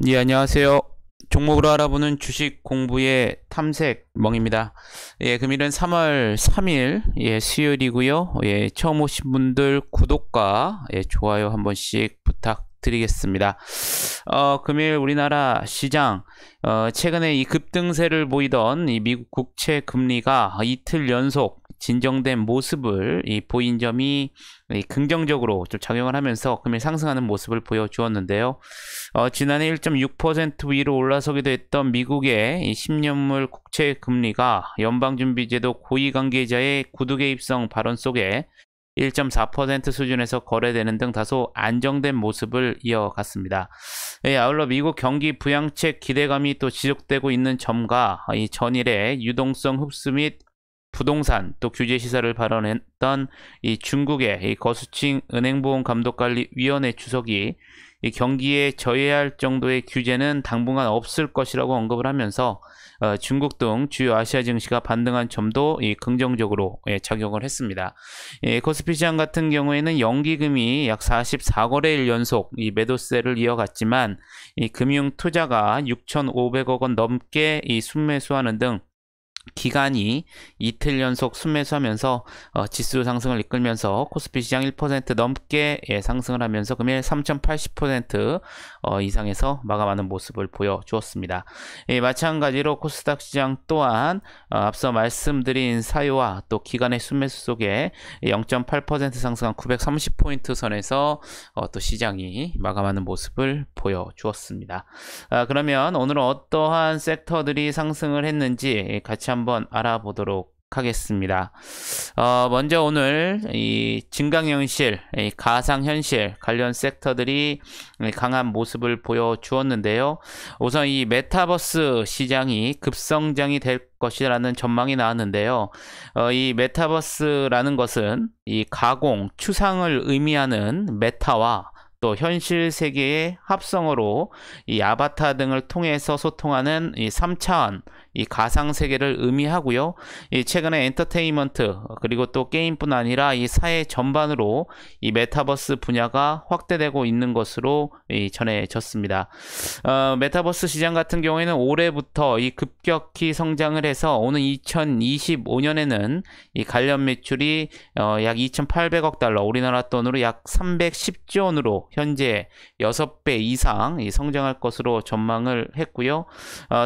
예, 안녕하세요. 종목으로 알아보는 주식 공부의 탐색멍입니다. 예, 금일은 3월 3일, 예, 수요일이고요. 예, 처음 오신 분들 구독과 예, 좋아요 한 번씩 부탁드리겠습니다. 금일 우리나라 시장, 최근에 이 급등세를 보이던 이 미국 국채 금리가 이틀 연속 진정된 모습을 보인 점이 긍정적으로 좀 작용을 하면서 금일 상승하는 모습을 보여주었는데요. 지난해 1.6% 위로 올라서기도 했던 미국의 이 10년물 국채 금리가 연방준비제도 고위관계자의 구두개입성 발언 속에 1.4% 수준에서 거래되는 등 다소 안정된 모습을 이어갔습니다. 아울러 미국 경기 부양책 기대감이 또 지속되고 있는 점과 이 전일의 유동성 흡수 및 부동산 또 규제 시사를 발언했던 이 중국의 이 거수칭 은행보험감독관리위원회 주석이 이 경기에 저해할 정도의 규제는 당분간 없을 것이라고 언급을 하면서 중국 등 주요 아시아 증시가 반등한 점도 긍정적으로 작용을 했습니다. 코스피 시장 같은 경우에는 연기금이 약 44거래일 연속 이 매도세를 이어갔지만 이 금융 투자가 6,500억 원 넘게 이 순매수하는 등 기간이 이틀 연속 순매수하면서 지수 상승을 이끌면서 코스피 시장 1% 넘게 상승을 하면서 금일 3,080% 이상에서 마감하는 모습을 보여주었습니다. 마찬가지로 코스닥 시장 또한 앞서 말씀드린 사유와 또 기간의 순매수 속에 0.8% 상승한 930포인트 선에서 또 시장이 마감하는 모습을 보여주었습니다. 그러면 오늘은 어떠한 섹터들이 상승을 했는지 같이 한번 알아보도록 하겠습니다. 먼저 오늘 이 증강현실, 가상현실 관련 섹터들이 강한 모습을 보여주었는데요. 우선 이 메타버스 시장이 급성장이 될 것이라는 전망이 나왔는데요. 이 메타버스라는 것은 이 가공, 추상을 의미하는 메타와 또 현실 세계의 합성어로 이 아바타 등을 통해서 소통하는 이 3차원 이 가상 세계를 의미하고요. 이 최근에 엔터테인먼트 그리고 또 게임뿐 아니라 이 사회 전반으로 이 메타버스 분야가 확대되고 있는 것으로 전해졌습니다. 메타버스 시장 같은 경우에는 올해부터 이 급격히 성장을 해서 오는 2025년에는 이 관련 매출이 약 2,800억 달러, 우리나라 돈으로 약 310조 원으로 현재 6배 이상 성장할 것으로 전망을 했고요.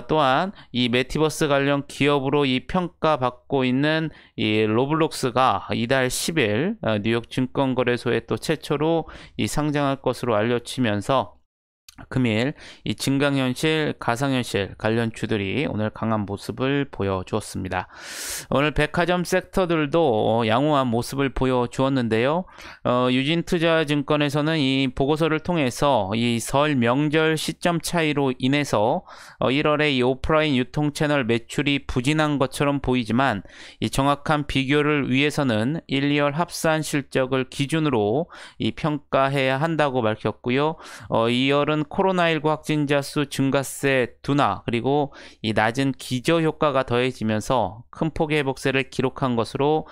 또한 이 메티버스 관련 기업으로 이 평가받고 있는 이 로블록스가 이달 10일 뉴욕 증권거래소에 또 최초로 이 상장할 것으로 알려지면서 금일 이 증강현실, 가상현실 관련주들이 오늘 강한 모습을 보여주었습니다. 오늘 백화점 섹터들도 양호한 모습을 보여주었는데요. 유진투자증권에서는 이 보고서를 통해서 이 설 명절 시점 차이로 인해서 1월에 이 오프라인 유통 채널 매출이 부진한 것처럼 보이지만 이 정확한 비교를 위해서는 1, 2월 합산 실적을 기준으로 이 평가해야 한다고 밝혔고요. 2월은 코로나19 확진자 수 증가세 둔화 그리고 이 낮은 기저 효과가 더해지면서 큰 폭의 회복세를 기록한 것으로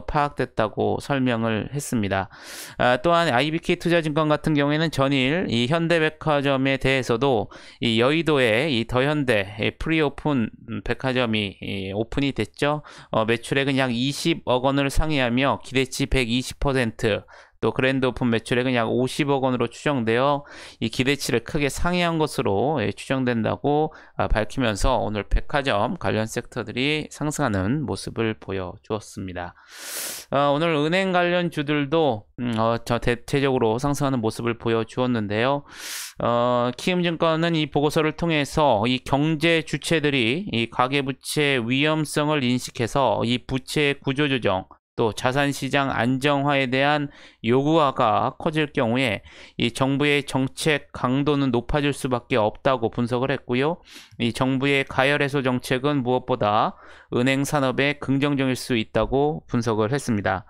파악됐다고 설명을 했습니다. 또한 IBK 투자증권 같은 경우에는 전일 이 현대백화점에 대해서도 이 여의도의 이 더현대 프리오픈 백화점이 오픈이 됐죠. 매출액은 약 20억 원을 상회하며 기대치 120%, 또 그랜드 오픈 매출액은 약 50억 원으로 추정되어 이 기대치를 크게 상회한 것으로 추정된다고 밝히면서 오늘 백화점 관련 섹터들이 상승하는 모습을 보여주었습니다. 오늘 은행 관련 주들도 대체적으로 상승하는 모습을 보여주었는데요. 키움증권은 이 보고서를 통해서 이 경제 주체들이 이 가계부채 위험성을 인식해서 이 부채 구조조정 또 자산시장 안정화에 대한 요구가 커질 경우에 이 정부의 정책 강도는 높아질 수밖에 없다고 분석을 했고요. 이 정부의 가열 해소 정책은 무엇보다 은행 산업에 긍정적일 수 있다고 분석을 했습니다.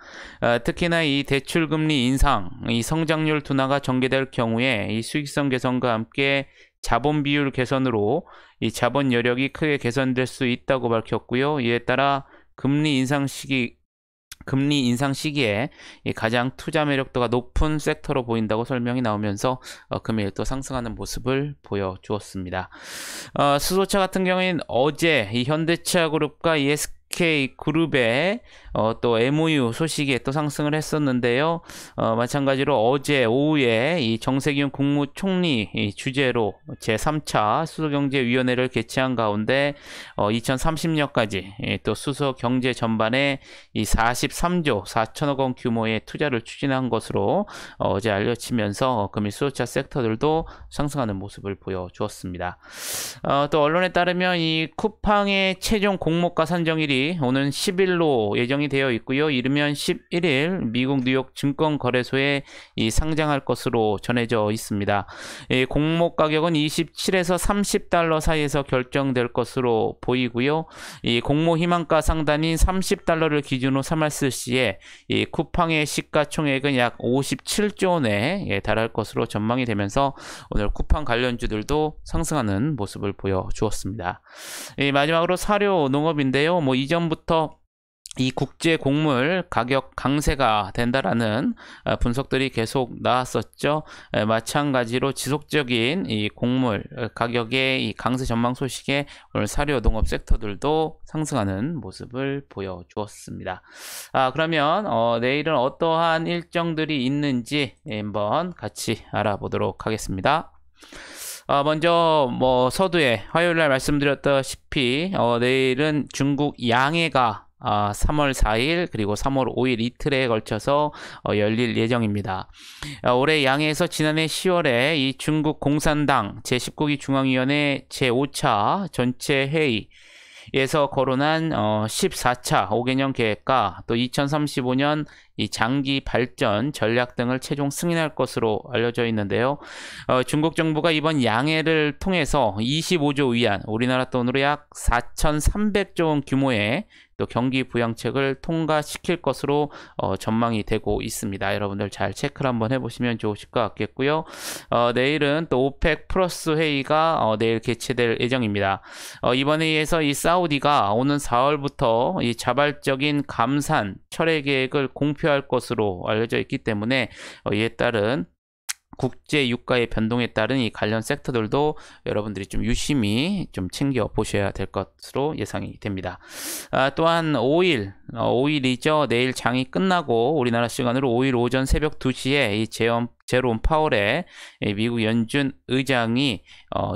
특히나 이 대출금리 인상, 이 성장률 둔화가 전개될 경우에 이 수익성 개선과 함께 자본 비율 개선으로 이 자본 여력이 크게 개선될 수 있다고 밝혔고요. 이에 따라 금리 인상 시기 금리 인상 시기에 가장 투자 매력도가 높은 섹터로 보인다고 설명이 나오면서 금일 또 상승하는 모습을 보여주었습니다. 수소차 같은 경우에는 어제 이 현대차 그룹과 이 SK그룹의 또 MOU 소식에 또 상승을 했었는데요. 마찬가지로 어제 오후에 이 정세균 국무총리 주재로 제3차 수소경제위원회를 개최한 가운데 2030년까지 또 수소경제 전반에 이 43조 4천억 원 규모의 투자를 추진한 것으로 어제 알려지면서 금일 수소차 섹터들도 상승하는 모습을 보여주었습니다. 또 언론에 따르면 이 쿠팡의 최종 공모가 산정일이 오는 10일로 예정이 되어 있고요. 이르면 11일 미국 뉴욕 증권거래소에 상장할 것으로 전해져 있습니다. 공모 가격은 27에서 30달러 사이에서 결정될 것으로 보이고요. 이 공모 희망가 상단인 30달러를 기준으로 삼았을 시에 이 쿠팡의 시가총액은 약 57조 원에 달할 것으로 전망이 되면서 오늘 쿠팡 관련주들도 상승하는 모습을 보여주었습니다. 마지막으로 사료 농업인데요. 이전부터 이 국제 곡물 가격 강세가 된다라는 분석들이 계속 나왔었죠. 마찬가지로 지속적인 이 곡물 가격의 이 강세 전망 소식에 오늘 사료 농업 섹터들도 상승하는 모습을 보여주었습니다. 그러면 내일은 어떠한 일정들이 있는지 한번 같이 알아보도록 하겠습니다. 먼저 서두에 화요일날 말씀드렸다시피 내일은 중국 양해가 3월 4일 그리고 3월 5일 이틀에 걸쳐서 열릴 예정입니다. 올해 양해에서 지난해 10월에 이 중국 공산당 제19기 중앙위원회 제5차 전체 회의에서 거론한 14차 5개년 계획과 또 2035년 이 장기 발전 전략 등을 최종 승인할 것으로 알려져 있는데요. 중국 정부가 이번 양해를 통해서 25조 위안, 우리나라 돈으로 약 4,300조 원 규모의 또 경기 부양책을 통과시킬 것으로 전망이 되고 있습니다. 여러분들 잘 체크를 한번 해보시면 좋으실 것 같겠고요. 내일은 또 오펙 플러스 회의가 내일 개최될 예정입니다. 이번 회의에서 이 사우디가 오는 4월부터 이 자발적인 감산 철회 계획을 공표할 것으로 알려져 있기 때문에 이에 따른 국제 유가의 변동에 따른 이 관련 섹터들도 여러분들이 좀 유심히 좀 챙겨 보셔야 될 것으로 예상이 됩니다. 또한 5일이죠. 내일 장이 끝나고 우리나라 시간으로 5일 오전 새벽 2시에 이 제롬 파월의 미국 연준 의장이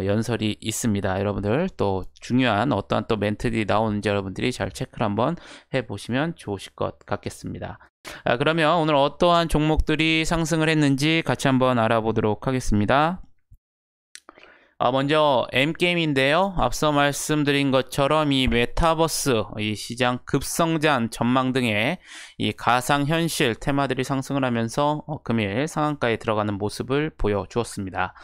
연설이 있습니다. 여러분들 또 중요한 어떠한 또 멘트들이 나오는지 여러분들이 잘 체크를 한번 해보시면 좋으실 것 같겠습니다. 그러면 오늘 어떠한 종목들이 상승을 했는지 같이 한번 알아보도록 하겠습니다. 먼저 M게임인데요. 앞서 말씀드린 것처럼 이 메타버스, 이 시장 급성장 전망 등의 이 가상현실 테마들이 상승을 하면서 금일 상한가에 들어가는 모습을 보여주었습니다.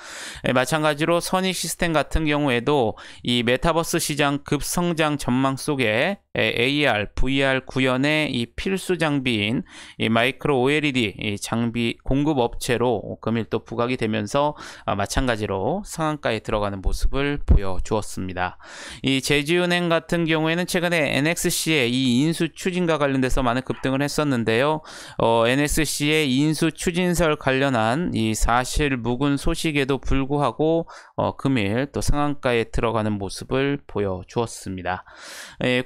마찬가지로 선익 시스템 같은 경우에도 이 메타버스 시장 급성장 전망 속에 AR, VR 구현의 이 필수 장비인 이 마이크로 OLED 이 장비 공급 업체로 금일 또 부각이 되면서 마찬가지로 상한가에 들어가는 모습을 보여주었습니다. 이 제주은행 같은 경우에는 최근에 NXC의 이 인수 추진과 관련돼서 많은 급등을 했었는데요. NXC의 인수 추진설 관련한 이 사실 묵은 소식에도 불구하고 금일 또 상한가에 들어가는 모습을 보여주었습니다.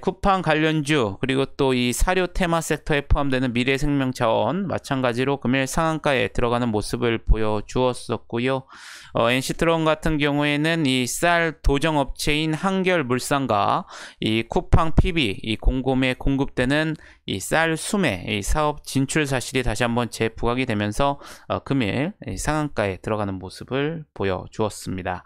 쿠팡 관련주 그리고 또 이 사료 테마 섹터에 포함되는 미래생명자원 마찬가지로 금일 상한가에 들어가는 모습을 보여주었었고요. NC트론 같은 경우에는 이 쌀 도정업체인 한결물산과 이 쿠팡 PB 이 공곰에 공급되는 이 쌀 수매 이 사업 진출 사실이 다시 한번 재부각이 되면서 금일 상한가에 들어가는 모습을 보여주었습니다.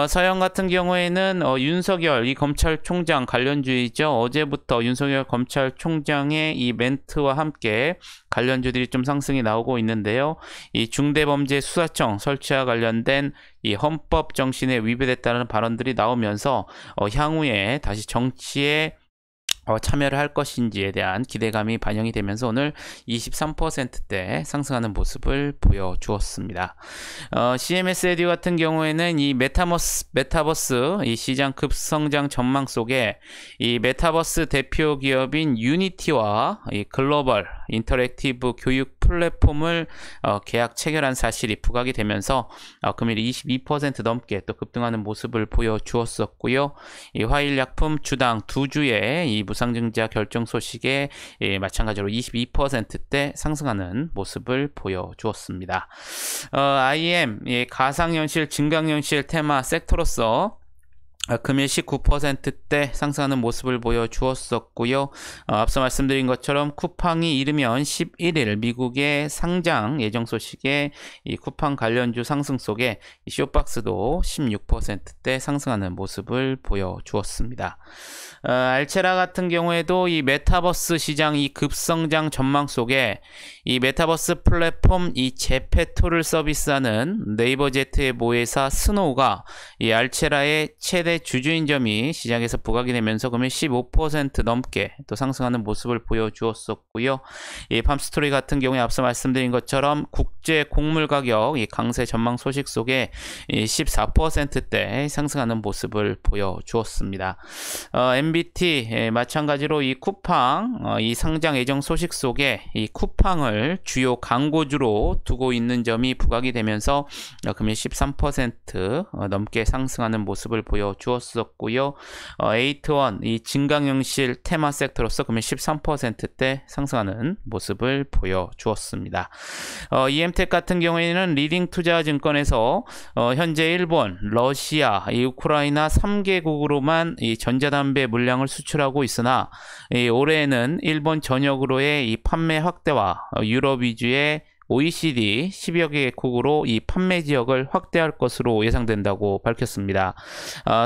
서영 같은 경우에는 윤석열 이 검찰총장 관련주이죠. 어제부터 윤석열 검찰총장의 이 멘트와 함께 관련주들이 좀 상승이 나오고 있는데요. 이 중대범죄수사청 설치와 관련된 이 헌법 정신에 위배됐다는 발언들이 나오면서 향후에 다시 정치에 참여를 할 것인지에 대한 기대감이 반영이 되면서 오늘 23%대 상승하는 모습을 보여주었습니다. CMS 에듀 같은 경우에는 이 메타버스 이 시장 급성장 전망 속에 이 메타버스 대표 기업인 유니티와 이 글로벌 인터랙티브 교육 플랫폼을 계약 체결한 사실이 부각이 되면서 금일 22% 넘게 또 급등하는 모습을 보여주었었고요. 이 화일약품 주당 두 주의 이 무상증자 결정 소식에 마찬가지로 22%대 상승하는 모습을 보여주었습니다. IM 가상현실, 증강현실 테마 섹터로서 금일 19%대 상승하는 모습을 보여주었었고요. 앞서 말씀드린 것처럼 쿠팡이 이르면 11일 미국의 상장 예정 소식에 이 쿠팡 관련주 상승 속에 이 쇼박스도 16%대 상승하는 모습을 보여주었습니다. 알체라 같은 경우에도 이 메타버스 시장 이 급성장 전망 속에 이 메타버스 플랫폼 이 제페토를 서비스하는 네이버제트의 모회사 스노우가 이 알체라의 최대 주주인 점이 시장에서 부각이 되면서 금일 15% 넘게 또 상승하는 모습을 보여주었었고요. 이 팜스토리 같은 경우에 앞서 말씀드린 것처럼 국제 곡물 가격 이 강세 전망 소식 속에 이 14%대 상승하는 모습을 보여주었습니다. MBT 마찬가지로 이 쿠팡 이 상장 예정 소식 속에 이 쿠팡을 주요 광고주로 두고 있는 점이 부각이 되면서 금일 13% 넘게 상승하는 모습을 보여주었었고요. 에이트원 이 증강현실 테마 섹터로서 금일 13%대 상승하는 모습을 보여주었습니다. EM텍 같은 경우에는 리딩투자증권에서 현재 일본, 러시아, 이 우크라이나 3개국으로만 이 전자담배 물량을 수출하고 있으나 올해에는 일본 전역으로의 이 판매 확대와 유럽 위주의 OECD 10여 개국으로 이 판매 지역을 확대할 것으로 예상된다고 밝혔습니다.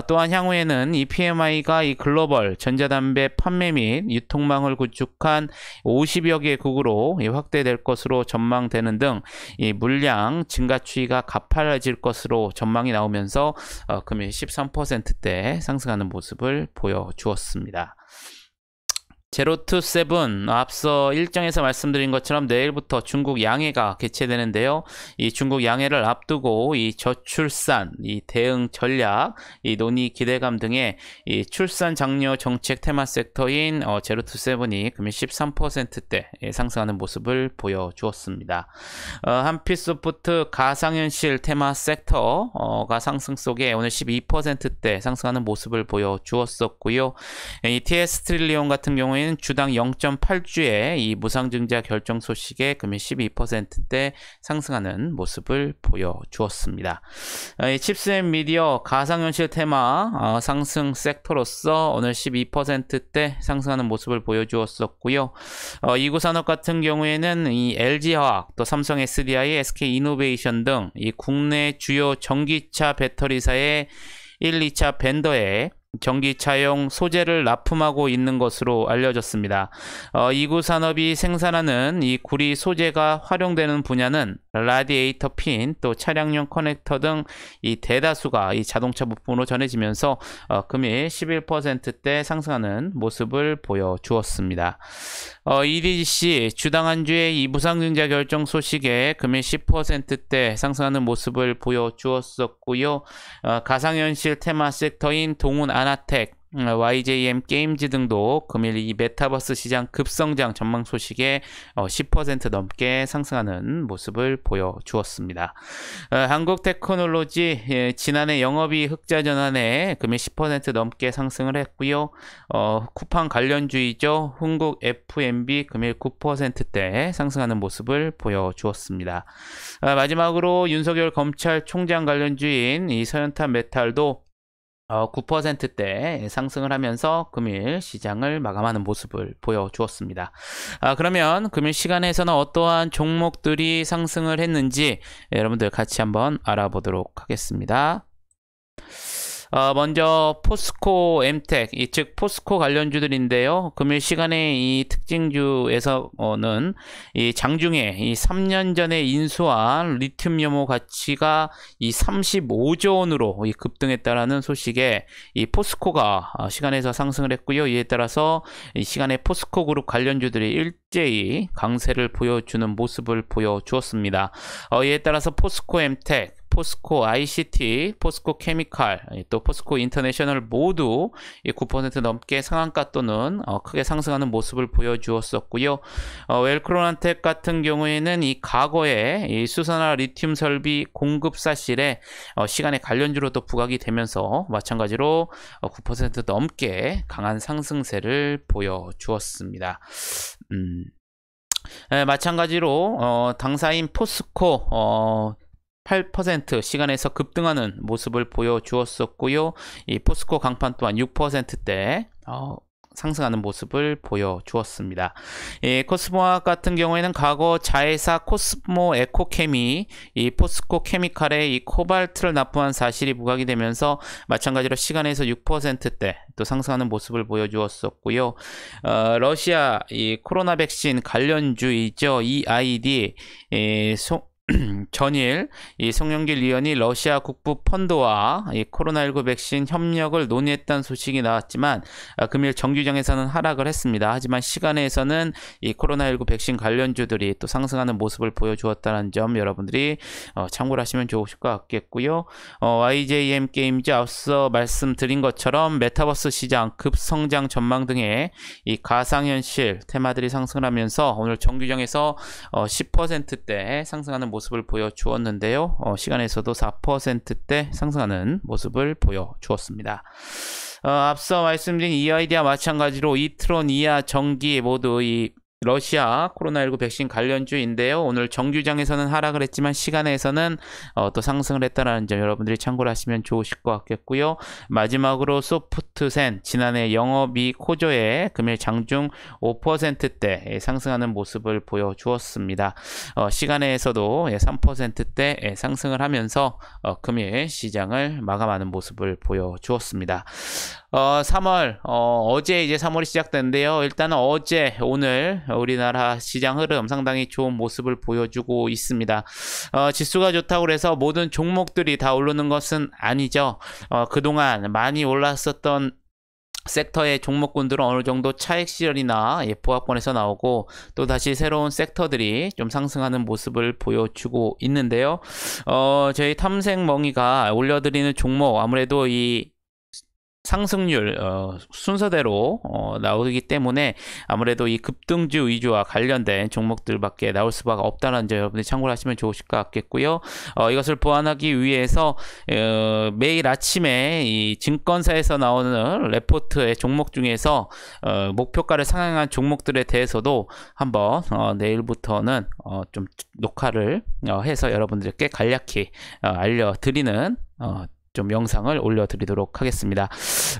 또한 향후에는 이 PMI가 이 글로벌 전자담배 판매 및 유통망을 구축한 50여 개국으로 확대될 것으로 전망되는 등 이 물량 증가 추이가 가팔라질 것으로 전망이 나오면서 금일 13%대 상승하는 모습을 보여주었습니다. 제로투세븐 앞서 일정에서 말씀드린 것처럼 내일부터 중국 양해가 개최되는데요. 이 중국 양해를 앞두고 이 저출산, 이 대응 전략, 이 논의 기대감 등의 이 출산 장려 정책 테마 섹터인 제로투세븐이 금일 13%대 상승하는 모습을 보여주었습니다. 한피소프트 가상현실 테마 섹터가 상승 속에 오늘 12%대 상승하는 모습을 보여주었었고요. 이 TS트릴리온 같은 경우에 주당 0.8주의 이 무상증자 결정 소식에 금일 12%대 상승하는 모습을 보여주었습니다. 칩스앤미디어 가상현실 테마 상승 섹터로서 오늘 12%대 상승하는 모습을 보여주었었고요. 이구산업 같은 경우에는 이 LG화학, 또 삼성 SDI, SK이노베이션 등 이 국내 주요 전기차 배터리사의 1, 2차 벤더에 전기차용 소재를 납품하고 있는 것으로 알려졌습니다. 이구산업이 생산하는 이 구리 소재가 활용되는 분야는 라디에이터 핀, 또 차량용 커넥터 등 이 대다수가 이 자동차 부품으로 전해지면서 금일 11%대 상승하는 모습을 보여주었습니다. EDC 주당 한 주의 이 무상증자 결정 소식에 금일 10%대 상승하는 모습을 보여주었었고요. 가상현실 테마 섹터인 동훈 아나텍, YJM 게임즈 등도 금일 이 메타버스 시장 급성장 전망 소식에 10% 넘게 상승하는 모습을 보여주었습니다. 한국테크놀로지 지난해 영업이익 흑자 전환에 금일 10% 넘게 상승을 했고요. 쿠팡 관련주이죠. 흥국 F&B 금일 9%대 상승하는 모습을 보여주었습니다. 마지막으로 윤석열 검찰총장 관련주인 이 서현탄 메탈도 9%대 상승을 하면서 금일 시장을 마감하는 모습을 보여주었습니다. 그러면 금일 시간에서는 어떠한 종목들이 상승을 했는지 여러분들 같이 한번 알아보도록 하겠습니다. 먼저 포스코 엠텍, 즉 포스코 관련주들인데요. 금일 시간에 이 특징주에서는 이 장중에 이 3년 전에 인수한 리튬 염호 가치가 이 35조 원으로 급등했다라는 소식에 이 포스코가 시간에서 상승을 했고요. 이에 따라서 이 시간에 포스코 그룹 관련주들이 일제히 강세를 보여주는 모습을 보여주었습니다. 이에 따라서 포스코 엠텍, 포스코 ICT, 포스코 케미칼, 또 포스코 인터내셔널 모두 9% 넘게 상한가 또는 크게 상승하는 모습을 보여주었었고요. 웰크로난텍 같은 경우에는 이 과거에 이 수산화 리튬 설비 공급 사실에 시간에 관련주로도 부각이 되면서 마찬가지로 9% 넘게 강한 상승세를 보여주었습니다. 마찬가지로 당사인 포스코 8% 시간에서 급등하는 모습을 보여주었었고요. 이 포스코 강판 또한 6%대 상승하는 모습을 보여주었습니다. 코스모화 같은 경우에는 과거 자회사 코스모 에코케미, 이 포스코 케미칼에 이 코발트를 납품한 사실이 부각이 되면서 마찬가지로 시간에서 6%대 또 상승하는 모습을 보여주었었고요. 러시아 이 코로나 백신 관련주이죠. EID 전일 이 송영길 의원이 러시아 국부 펀드와 이 코로나19 백신 협력을 논의했다는 소식이 나왔지만 금일 정규장에서는 하락을 했습니다. 하지만 시간에서는 이 코로나19 백신 관련주들이 또 상승하는 모습을 보여주었다는 점 여러분들이 참고를 하시면 좋으실 것 같겠고요. YJM 게임즈 앞서 말씀드린 것처럼 메타버스 시장 급성장 전망 등의 이 가상현실 테마들이 상승을 하면서 오늘 정규장에서 10%대 상승하는 모습을 보여주었는데요. 시간에서도 4%대 상승하는 모습을 보여주었습니다. 앞서 말씀드린 EID와 마찬가지로 이트론, 이하, 전기 모두 이 러시아 코로나19 백신 관련주인데요. 오늘 정규장에서는 하락을 했지만 시간에서는 또 상승을 했다는 점 여러분들이 참고를 하시면 좋으실 것 같겠고요. 마지막으로 소프트센 지난해 영업이익 호조에 금일 장중 5%대 상승하는 모습을 보여주었습니다. 시간에서도 3%대 상승을 하면서 금일 시장을 마감하는 모습을 보여주었습니다. 3월 어제 이제 3월이 시작됐는데요. 일단은 어제 오늘 우리나라 시장 흐름 상당히 좋은 모습을 보여주고 있습니다. 지수가 좋다고 해서 모든 종목들이 다 오르는 것은 아니죠. 그동안 많이 올랐었던 섹터의 종목군들은 어느 정도 차익 실현이나 보합권에서 나오고 또 다시 새로운 섹터들이 좀 상승하는 모습을 보여주고 있는데요. 저희 탐색멍이가 올려드리는 종목 아무래도 이 상승률 순서대로 나오기 때문에 아무래도 이 급등주 위주와 관련된 종목들밖에 나올 수밖에 없다는 점 여러분들이 참고를 하시면 좋으실 것 같겠고요. 이것을 보완하기 위해서 매일 아침에 이 증권사에서 나오는 레포트의 종목 중에서 목표가를 상향한 종목들에 대해서도 한번 내일부터는 좀 녹화를 해서 여러분들께 간략히 알려드리는 좀 영상을 올려드리도록 하겠습니다.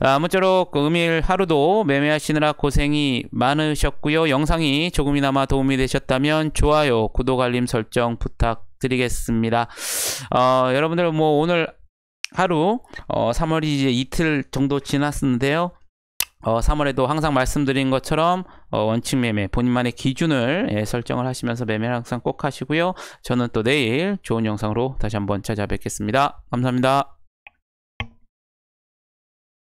아무쪼록 음일 하루도 매매하시느라 고생이 많으셨고요. 영상이 조금이나마 도움이 되셨다면 좋아요, 구독, 알림 설정 부탁드리겠습니다. 여러분들 뭐 오늘 하루 3월이 이제 이틀 정도 지났는데요. 3월에도 항상 말씀드린 것처럼 원칙 매매 본인만의 기준을 설정을 하시면서 매매를 항상 꼭 하시고요. 저는 또 내일 좋은 영상으로 다시 한번 찾아뵙겠습니다. 감사합니다.